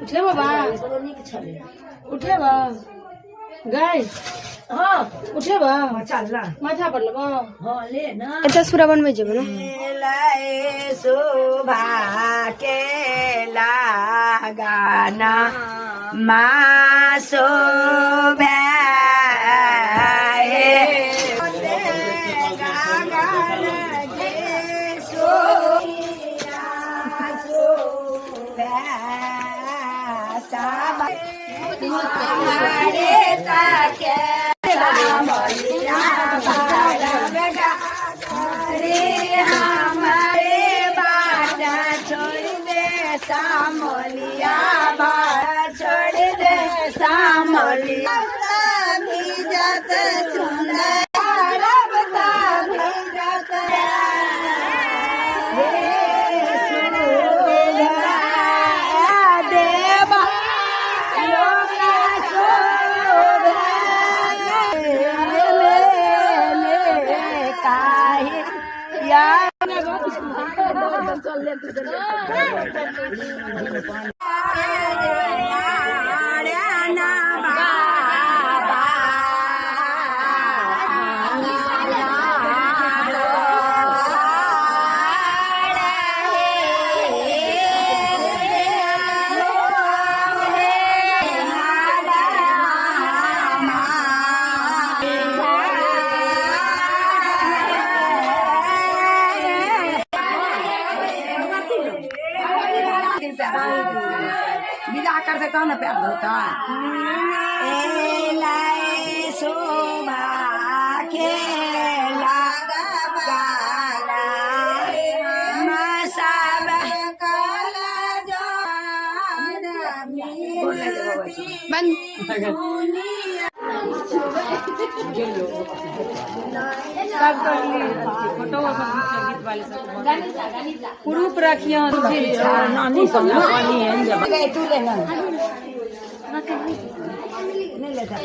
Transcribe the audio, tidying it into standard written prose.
उठे बाबा उठे बा गाय हाँ उठे बा चल ना माथा पर लबा हाँ ले ना एता सुरा बनबै जेबो न लाए शोभा के लगाना माँ शोभा सामलिया बाड़ा छोड़ दे सामलिया भीजत सुंदर रबता भीजत देवा लोका शोभा ले काहे या विदा कर दे कौन प्यार होता लाए शोभा के लगाना मसाब काला बन ग्रुप रखियो नानी संग पानी है जब तू लेना नहीं लेता